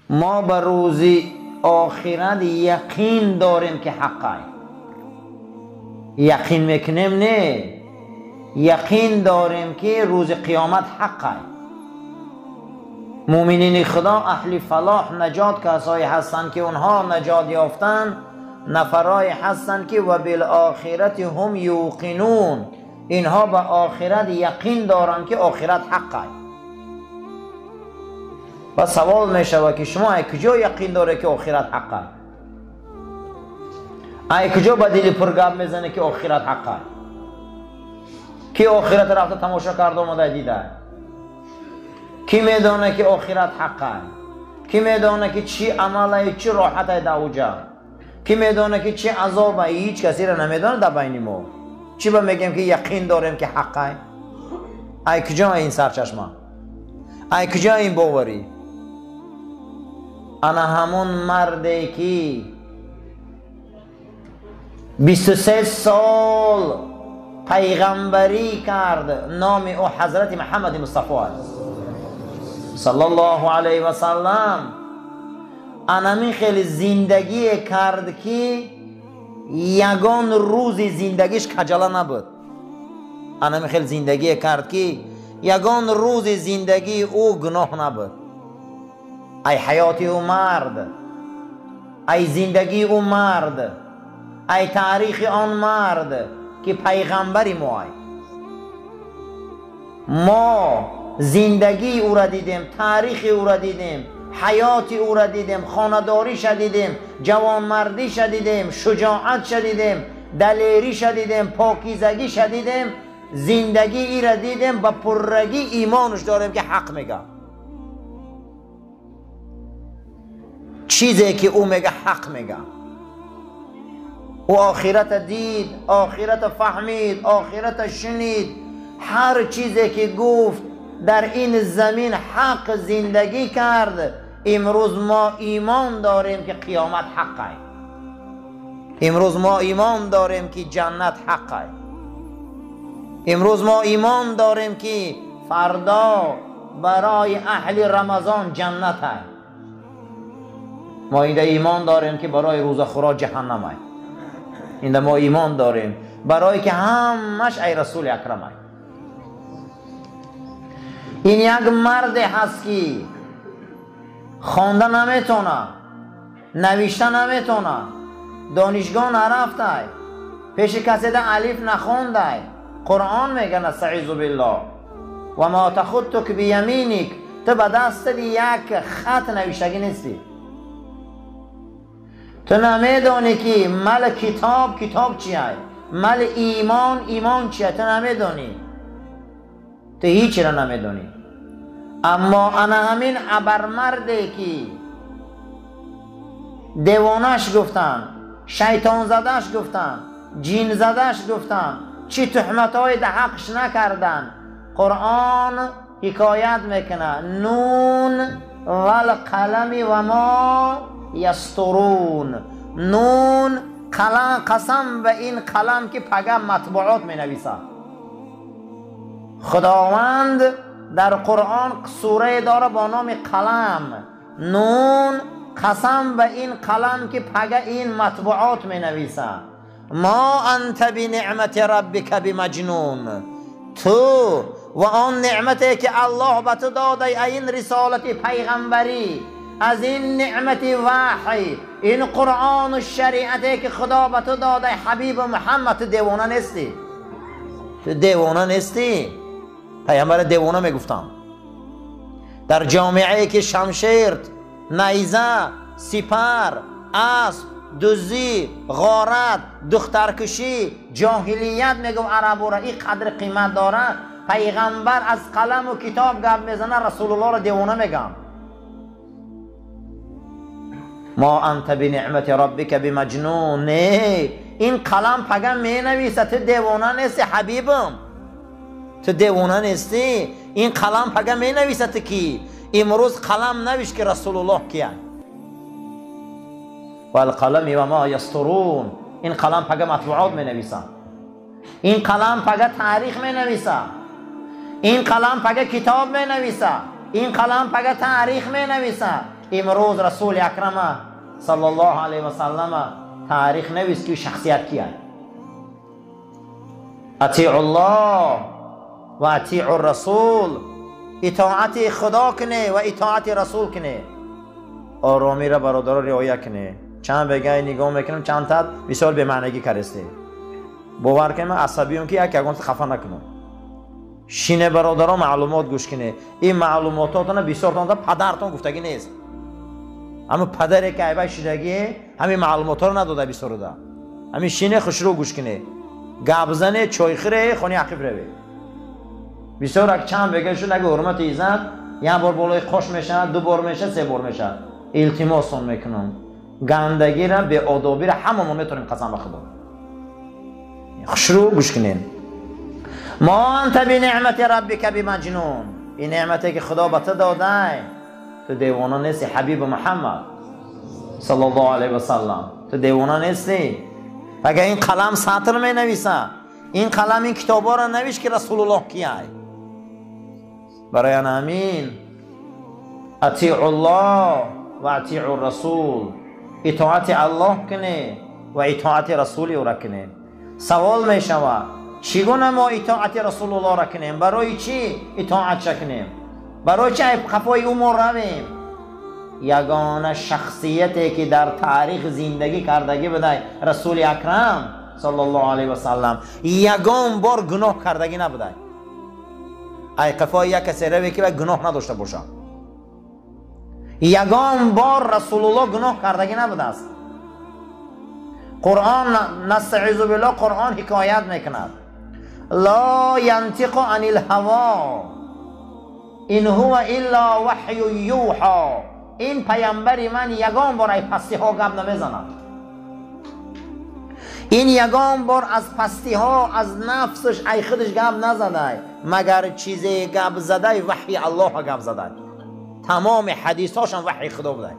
ما به روزی آخرت یقین داریم که حقه، یقین میکنیم نه، یقین داریم که روز قیامت حقه. مؤمنین خدا اهل فلاح نجات کسایی هستند که اونها نجات یافتن، نفرای هستند که و بالآخرت هم یوقنون، اینها به آخرت یقین دارند که آخرت حقه. و سوال می شود که شما ای کجا یقین داره که آخرت حقه؟ ای کجا با دل پرگاب میزنه که آخرت حقه؟ کی آخرت رفته تماشا کرده اومده دیده؟ کی میدونه که آخرت حقه؟ کی میدونه که چی عمله چی راحته در اوجا؟ کی میدونه که چی عذابه؟ هیچ کسی را نمیدونه در بین ما. چی با میگیم که یقین داریم که حقه؟ ای کجا این سرچشمه؟ ای کجا این باوری؟ انا همون مردی که 23 سال پیغمبری کرد، نام او حضرت محمد مصطفی است صلی الله علیه و سلم. انا خیلی زندگی کرد که یگان روزی زندگیش کجله نبود. انا خیلی زندگی کرد که یگان روزی زندگی او گناه نبود. ای حیاتی او مرد، ای زندگی او مرد، ای تاریخ آن مرد که پیغمبری ما زندگی او را دیدیم، تاریخ او را دیدیم، حیات او را دیدیم، خانداری شدیدیم، جوانمردی شدیدیم، شجاعت شدیدیم، دلیری شدیدیم، پاکیزگی شدیدیم، زندگی ای را دیدیم، با پررگی ایمانش داریم که حق میگه. چیزی که او میگه حق میگه. او آخرت دید، آخرت فهمید، آخرت شنید، هر چیزی که گفت در این زمین حق زندگی کرد. امروز ما ایمان داریم که قیامت حقه. امروز ما ایمان داریم که جنت حقه. امروز ما ایمان داریم که فردا برای اهل رمضان جنته. ما اینجا ایمان داریم که برای روزخورا جهنمه. اینجا ما ایمان داریم برای که همش ای رسول اکرمه. این یک مرد هست که خوانده نمیتونه، نوشته نمیتونه، دانشگاه نرفته، پیش کسی ده الف نخونده، قرآن میگه نستعیذ بالله و ما تخطک بیمینک، تو به دست یک خط نوشتگی نیستی. تو نمیدانی که مال کتاب چیه، مال ایمان چیه، تو نمیدانی، تو هیچی را نمیدانی. اما انا همین ابرمرده که دیوانش گفتن، شیطان زدش گفتن، جین زدش گفتن، چی تهمتهای ده حقش نکردن، قرآن حکایت میکنه نون والقلم و ما یسطرون. نون قسم به این قلم که پگه مطبوعات می نویسه. خداوند در قرآن سوره داره با نام قلم. نون قسم به این قلم که پگه این مطبوعات می نویسه. ما انت بنعمت ربک بمجنون. تو و آن نعمتی که الله به تو داده، این رسالت پیغمبری، از این نعمت وحی، این قرآن و شریعتی که خدا به تو داده، حبیب محمد، تو دیوانه نیستی. تو دیوانه نیستی. پیغمبر دیوانه میگفتم. در جامعه که شمشیر، نیزه، سپر، اسب، دزدی، غارت، دخترکشی، جاهلیت میگم عربو را این قدر قیمت داره، پیغمبر از قلم و کتاب گپ میزنه، رسول الله را دیوانه میگم. ما انت بنعمت ربک بمجنون. نه، این قلم پگم می نویسه، تو دیوانه نیستی حبیبم، تو دیوانه نیستی. این قلم پگم می نویسه تو کی؟ امروز قلم نویش که رسول الله کیه. والقلم و ما یسطرون. این قلم پگه مطبوعات می نویسه، این قلم پگه تاریخ می نویسه، این قلم پگه کتاب می نویسه، این قلم پگه تاریخ می نویسه. امروز رسول اکرم صلی الله علیه و سلم تاریخ نویس که شخصیت کیه. اطیع الله و اطیع الرسول، اطاعت خدا کنه و اطاعت رسول کنه. آرامی را برادر رعایت کنه. چند بگه نگاه میکنم چند تا بسیار به معنی کرسته. باور کنم عصبیون که یک اگون خفه نکنم. شینه برادرها معلومات گوش کنه. این معلوماتاتون بسیار تان پدرتون گفتگی نیست. اما پدری که ایبای شدگی همین معلومات رو نداده بسیار ده. همین شینه خوشرو گوش کنه. گپ زنه چای خره خونی عقب روی. بسیار اگه چند بگه شد اگه حرمت ایزد یک بار بالای خوش میشه، دو بار میشه، سه بار میشه. التماسون میکنم گندگی را به آدابی را همه ما میتونیم قسم بخدا. خوشرو گوش کنین. ما انت بنعمت ربک بمجنون. این نعمتی که خدا به تو داده تو دیوانه نیستی حبیب محمد صلی الله علیه و سلم. تو دیوانه نیستی. اگه این قلم سطر می نویسه، این قلم این کتابا را نویش که رسول الله کیه. برای همین اطیع الله و اطیع الرسول، اطاعت الله کنه و اطاعت رسول او را کنه. سوال می شود چگونه ما اطاعت رسول الله را کنیم؟ برای چی اطاعت کنیم؟ برای چه خفای او ما رویم؟ یگانه شخصیتی که در تاریخ زندگی کردگی بده رسول اکرم صلی الله علیه و سلم یگان بار گناه کردگی نبوده. ای قفای یک کسی روی که گناه نداشته باشه. یگان بار رسول الله گناه کردگی نبوده است. قرآن نستعیذ بالله قرآن حکایت میکند لا ینطق عن الهوا این هو الا وحی یوحا. این پیامبر من یگان بار ای پستی ها گپ نمیزند. این یگان بار از پستی ها از نفسش ای خودش گپ نزده مگر چیزی گپ زده وحی الله گپ زده. تمام حدیث هاشون وحی خدا بوده.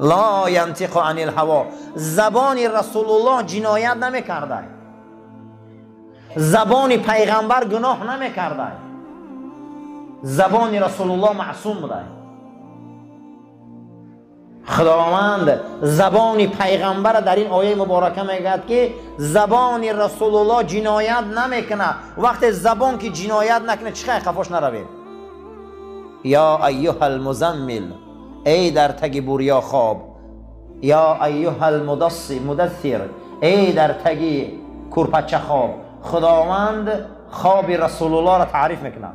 لا ینطق عن الهوا. زبان رسول الله جنایت نمیکرده. زبان پیغمبر گناه نمیکرده. زبان رسول الله معصوم بوده. خداوند زبان پیغمبر در این آیه مبارکه میگه که زبان رسول الله جنایت نمیکنه. وقت زبان که جنایت نکنه چقدر خفاش نروید. یا ایها المزمل، ای در تگ بوریا خواب. یا ایها المدثر، ای در تگ کورپچه خواب. خداوند خواب رسول الله را تعریف میکنه.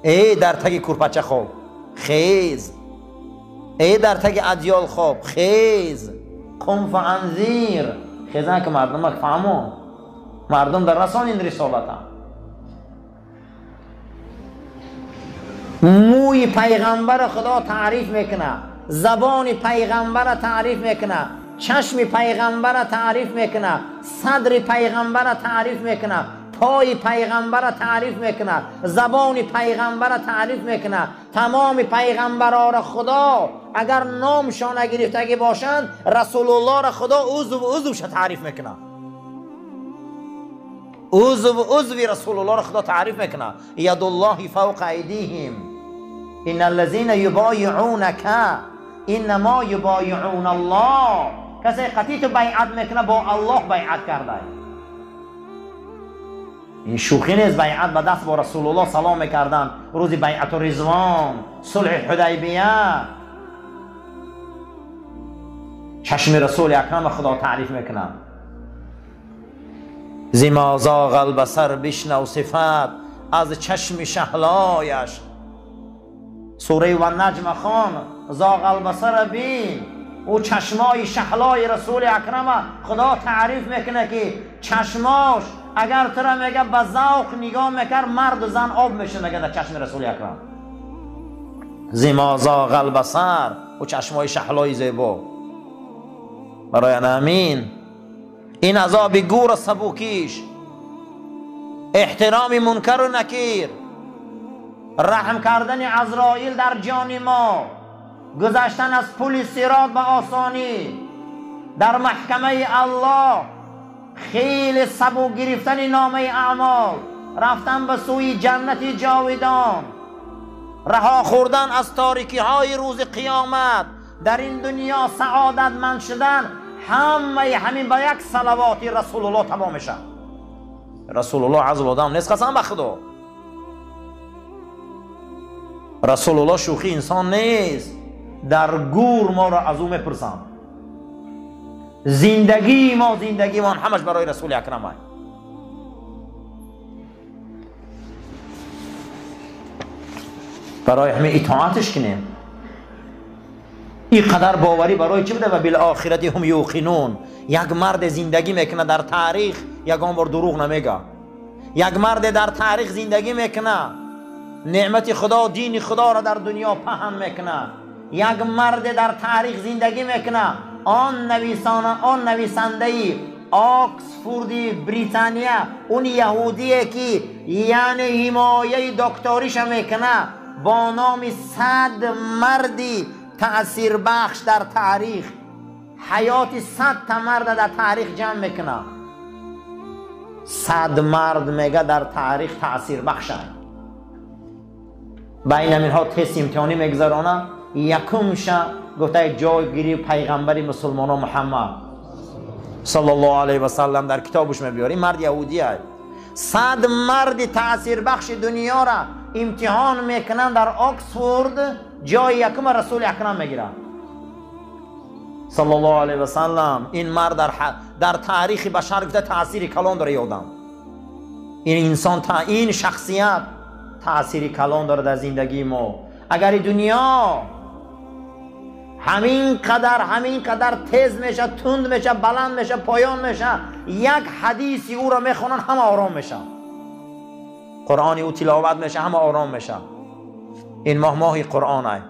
ای در تگ کورپچه خواب خیز. ای در تگ ادیال خواب خیز. قم فانذیر. خیزن که مردم فهمون. مردم در رسان این رسالت هم. موی پیغمبر خدا تعریف میکنه. زبان پیغمبر تعریف میکنه. چشم پیغمبر تعریف میکنه. صدر پیغمبر تعریف میکنه. پای پیغمبر تعریف میکنه. زبان پیغمبر تعریف میکنه. تمام پیغمبران را خدا اگر نامشان نگرفتگی باشند رسول الله را خدا عضوش تعریف میکنه. عضو رسول الله را خدا تعریف میکنه. ید الله فوق ایدیهم ان الذين یبایعونک انما یبایعون الله. کسی قطعی تو بیعت میکنه با الله بیعت کرده. این شوخی نیست. بیعت به دست با رسول الله سلام میکردن روز بیعت و رضوان، صلح حدیبیه. چشم رسول اکرم خدا تعریف میکنن. زما زاغ البصر بشنو صفت از چشم شهلایش. سوره و نجم خان زاغ البصر بین. او چشمای شهلای رسول اکرم خدا تعریف میکنه که چشماش اگر ترا میگه به ذوق نگاه میکرد مرد و زن آب میشه میگه در چشم رسول اکرم. زما زاغ البصر او چشمای شهلای زیبا. برای همین این عذاب گور سبوکیش، احترام منکر و نکیر، رحم کردن عزرائیل در جان ما، گذشتن از پل صراط به آسانی، در محکمه الله خیل سبو گرفتن نامه اعمال، رفتن به سوی جنت جاودان. رها خوردن از تاریکی های روز قیامت، در این دنیا سعادتمند شدن، همین با یک صلواتی رسول الله تمام میشه. رسول الله عز و جل نیست، قسم به خدا. رسول الله شوخی انسان نیست. در گور ما را از او میپرسم. زندگی ما همش برای رسول اکرم است. برای همه اطاعتش کنیم. این قدر باوری برای چی بده؟ و بالآخرت هم یوقنون. یک مرد زندگی میکنه در تاریخ یگان بار دروغ نمیگه. یک مرد در تاریخ زندگی میکنه، نعمت خدا، دین خدا را در دنیا پهن میکنه. یک مرد در تاریخ زندگی میکنه، آن نویسنده آکسفوردی بریتانیا، اون یهودیه که یعنی حمایه دکتریش میکنه، با نام 100 مردی تأثیر بخش در تاریخ، حیات 100 تا مرد در تاریخ جمع میکنه. 100 مرد میگه در تاریخ تأثیر بخشن. بین اینها تست امتحانی میگذرانه. یکمش گفته جایگیری پیغمبر مسلمانان محمد صلی الله علیه و سلم در کتابش میبیاره. این مرد یهودی است. 100 مرد تأثیر بخش دنیا را امتحان میکنن در آکسفورد، جای یکم رسول اکرم میگیرن صلی الله علیه و سلم. این مرد در تاریخ بشر گفته تأثیر کلان داره. یادم این انسان، این شخصیت تأثیر کلان داره در زندگی ما. اگر دنیا همین قدر تیز میشه، تند میشه، بلند میشه، پایان میشه، یک حدیثی او را میخونن همه آرام میشه، قرآنی او تلاوت میشه همه آرام میشه. این ماه قرآن است.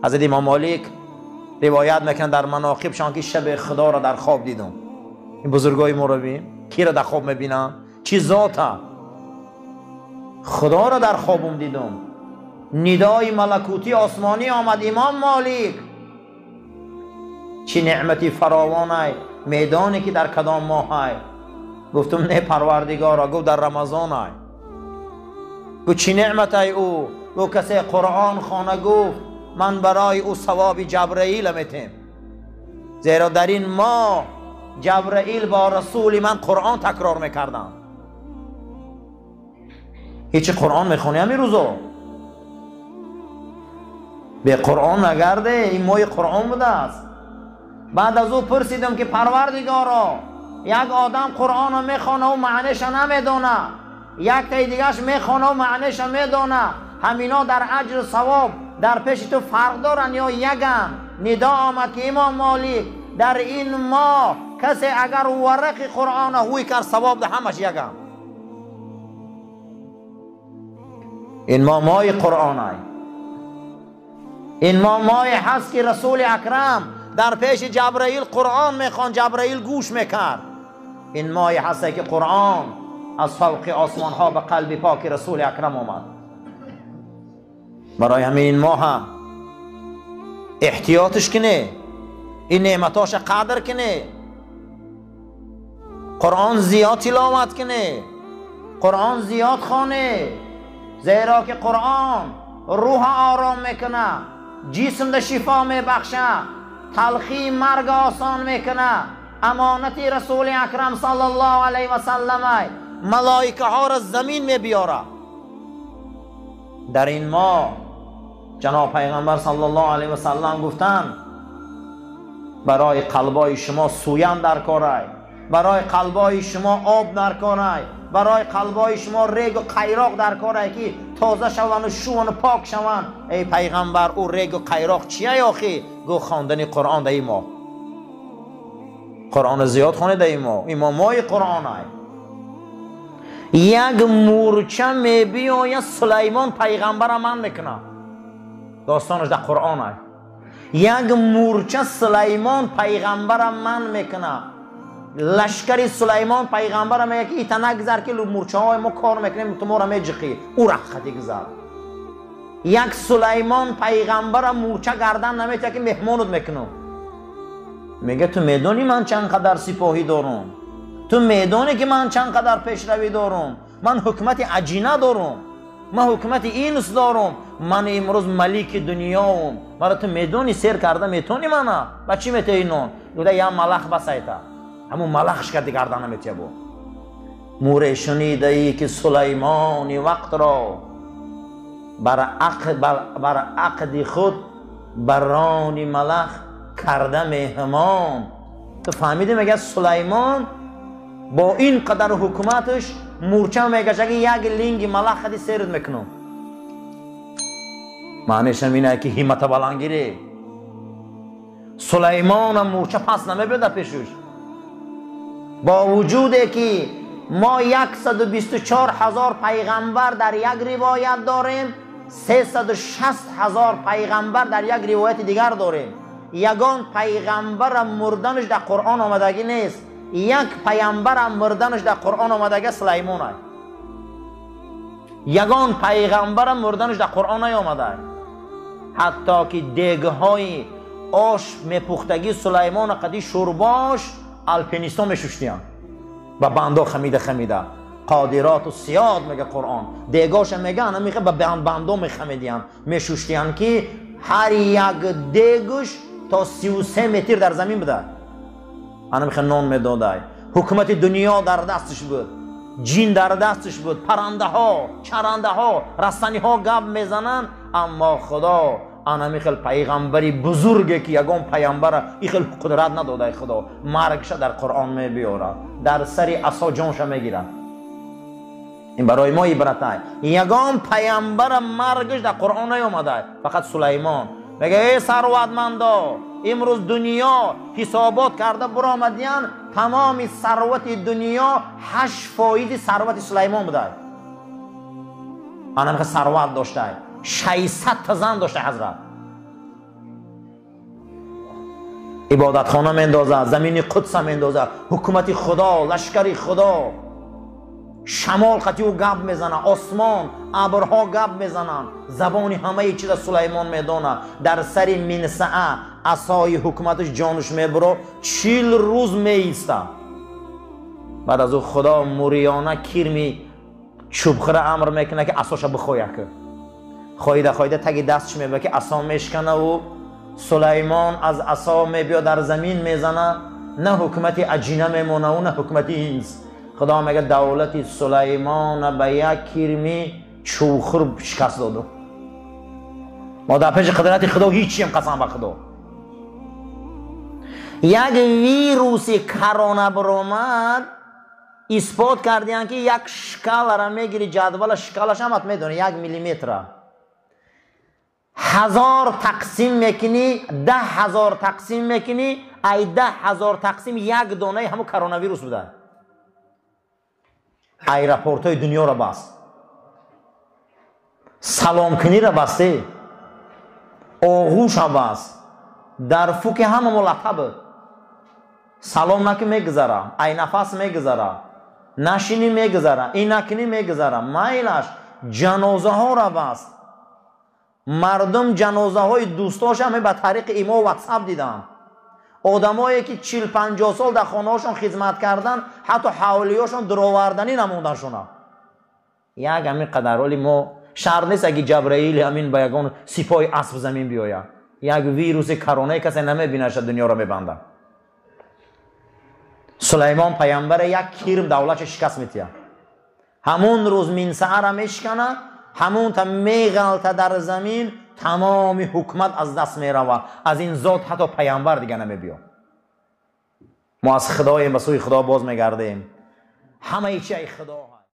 حضرت امام مالک روایت میکنن در مناقبشان که شب خدا را در خواب دیدم. این بزرگای ما رو ببین، کی را در خواب میبینن؟ چی ذاته؟ خدا را در خوابم دیدم. ندای ملکوتی آسمانی آمد. امام مالک چی نعمتی فراوان است، میدانی که در کدام ماه است؟ گفتم نه پروردگارا. گفت در رمضان است. گفت چی نعمت است او؟ گفت کسی قرآن خوانه، گفت من برای او ثواب جبرائیل میتم، زیرا در این ماه جبرائیل با رسول من قرآن تکرار میکردن. هیچی قرآن میخونی همین روزا؟ به قرآن نگرده، این ماه قرآن بوده است. بعد از او پرسیدم که پروردگارا، یک آدم قرآن رو میخونه و معنیش نمیدونه، یک تای دیگهش میخونه و معنیش میدونه، همینا در اجر ثواب در پیش تو فرق دارن یا یکن؟ ندا آمد که امام مالک در این ماه کسی اگر ورق قرآن هوی کرد ثواب ده همش یکن. این ماه قرآن است. این ماه هست که رسول اکرم در پیش جبرائیل قرآن میخوان، جبرائیل گوش میکرد. این ماه هست که قرآن از فوق آسمان ها به قلب پاک رسول اکرم آمد. برای همین این ماه احتیاطش کنه، این نعمتاش قدر کنه، قرآن زیاد تلاوت کنه، قرآن زیاد خوانه، زیرا که قرآن روح آرام میکنه، جسم ده شفا میبخشه، تلخی مرگ آسان میکنه. امانت رسول اکرم صلی الله علیه و سلم ملائکه ها را زمین میبیاره. در این ماه جناب پیغمبر صلی الله علیه و سلم گفتن برای قلبای شما سویان در کار است، برای قلبای شما آب در کار است، برای قلبای شما ریگ و قیراق در کار است که تازه شوند و شوند و پاک شوند. ای پیغمبر، او ریگ و قیراق چیه آخی؟ گو خواندن قرآن در این ماه. قرآن زیاد خونه در این ماه. این ماه قرآن است. یک مورچه میبیاید سلیمان پیغمبر من میکنه، داستانش در قرآن است. یک مورچه سلیمان پیغمبر من میکنه، لشکری سلیمان پیغمبر میگه که ایتا نگذر که مورچه های ما کار میکنیم تو ما را میجقی، او رختی گذر. یک سلیمان پیغمبر مورچه گردن نمیته که مهمانت میکنم. میگه تو میدونی من چند قدر سپاهی دارم، تو میدونی که من چند قدر پیشروی دارم، من حکمت عجینه دارم. من حکومت این است دارم، من امروز ملیک دنیاام. مرا تو میدونی سیر کرده میتونی منه با چی میتونی نون؟ گفته یا ملخ بسایتا، همون ملخش که دیگر دانه میتیه بو. موره شنیده ای که سلیمانی وقت را بر عقد خود برانی ملخ کرده مهمان. تو فهمیدی میگه سلیمان با این قدر حکومتش مورچه میگه که یک لینگ ملخ خدی سیرد میکنم. معنیش اینه که همت بلند گیری. سلیمان هم مورچه پس نمیبرده پیشش، با وجوده که ما 124,000 پیغمبر در یک روایت داریم، 360,000 پیغمبر در یک روایت دیگر داریم. یگان پیغمبر مردنش در قرآن آمدگی نیست. یک پیغمبر مردنش در قرآن آمدگی سلیمان است. یگان پیغمبر مردنش در قرآن آمده. حتی که دیگهای آش میپختگی سلیمان قدی شورباش الپینیستان میشوشتیان و بندا خمیده قادرات و سیاد میگه قرآن. دیگاش میگن میگه به بندا میخمیدیان میشوشتیان که هر یک دیگش تا 33 متر در زمین بده. انا میخه نان میداده. حکومت دنیا در دستش بود، جین در دستش بود، پرنده ها، چرنده ها، رستنی ها گپ میزنن. اما خدا انا میخل پیغمبری بزرگه که یگان پیغمبر ایخل قدرت نداده. خدا مرگش در قرآن میبیاره، در سری عصا جانش میگیره. این برای ما عبرت است. یگان پیغمبر مرگش در قرآن نیامده، فقط سلیمان. میگه ای ثروتمندا، امروز دنیا حسابات کرده برآمدیان، تمام ثروت دنیا 8% ثروت سلیمان بوده. انا میگه ثروت داشته، 600 تا زن داشته حضرت. عبادت خانه میندازه، زمین قدس میندازه، حکومت خدا، لشکر خدا. شمال خطی و گب میزنه، آسمان ابرها گب میزنن، زبانی همه چیز سلیمان میدونه. در سری منسعه عصای حکومتش جانش میبره، 40 روز میایسته. بعد از او خدا موریانه کیرمی چوبخره امر میکنه که عصاش بخویه، که خواهیده تگی دستش میبره که عصا میشکنه و سلیمان از عصا میبیا در زمین میزنه. نه حکومت عجینه میمونه و نه حکومت اینس. خدا میگه دولت سلیمان به یک کیرمی چوخر شکست دادو. ما در پیش قدرت خدا هیچی هم قسم به خدا. یک ویروسی کرونا برآمد، اثبات کردین که یک شکل را میگیری، جدول شکلش هم میدونی 1 میلیمتر. 1000 تقسیم میکنی، 10,000 تقسیم میکنی، ای 10,000 تقسیم یک دانه همون کرونا ویروس بوده. ایرپورت های دنیا را بست، سلام کنی را بسته، آغوش را بست، در فوک همه ملطبه. سلام نکی میگذره، ای نفس میگذره، نشینی میگذره، این نکنی میگذره. میلش جنازه ها را بست. مردم جنازه های دوستاش هم به طریق ایما و واتساپ دیدن. آدمایی که 40-50 سال در خانه هاشون خدمت کردن، حتی حوالیاشون درآوردنی نموندن شونه. یک همین قدر ما شر نیست اگه جبرائیل همین به یگان سپاه اسب زمین بیاید. یک ویروس کرونا کسی نمیبینه دنیا را میبنده. سلیمان پیامبر یک کیرم دولت شکست میتیه. همون روز منسعه را میشکنه، همون تا میغلطه در زمین، تمام حکومت از دست میروه. از این ذات حتی پیامبر دیگه نمیبیا. ما از خدای مسوی خدا باز میگردیم. همه چی ای خدا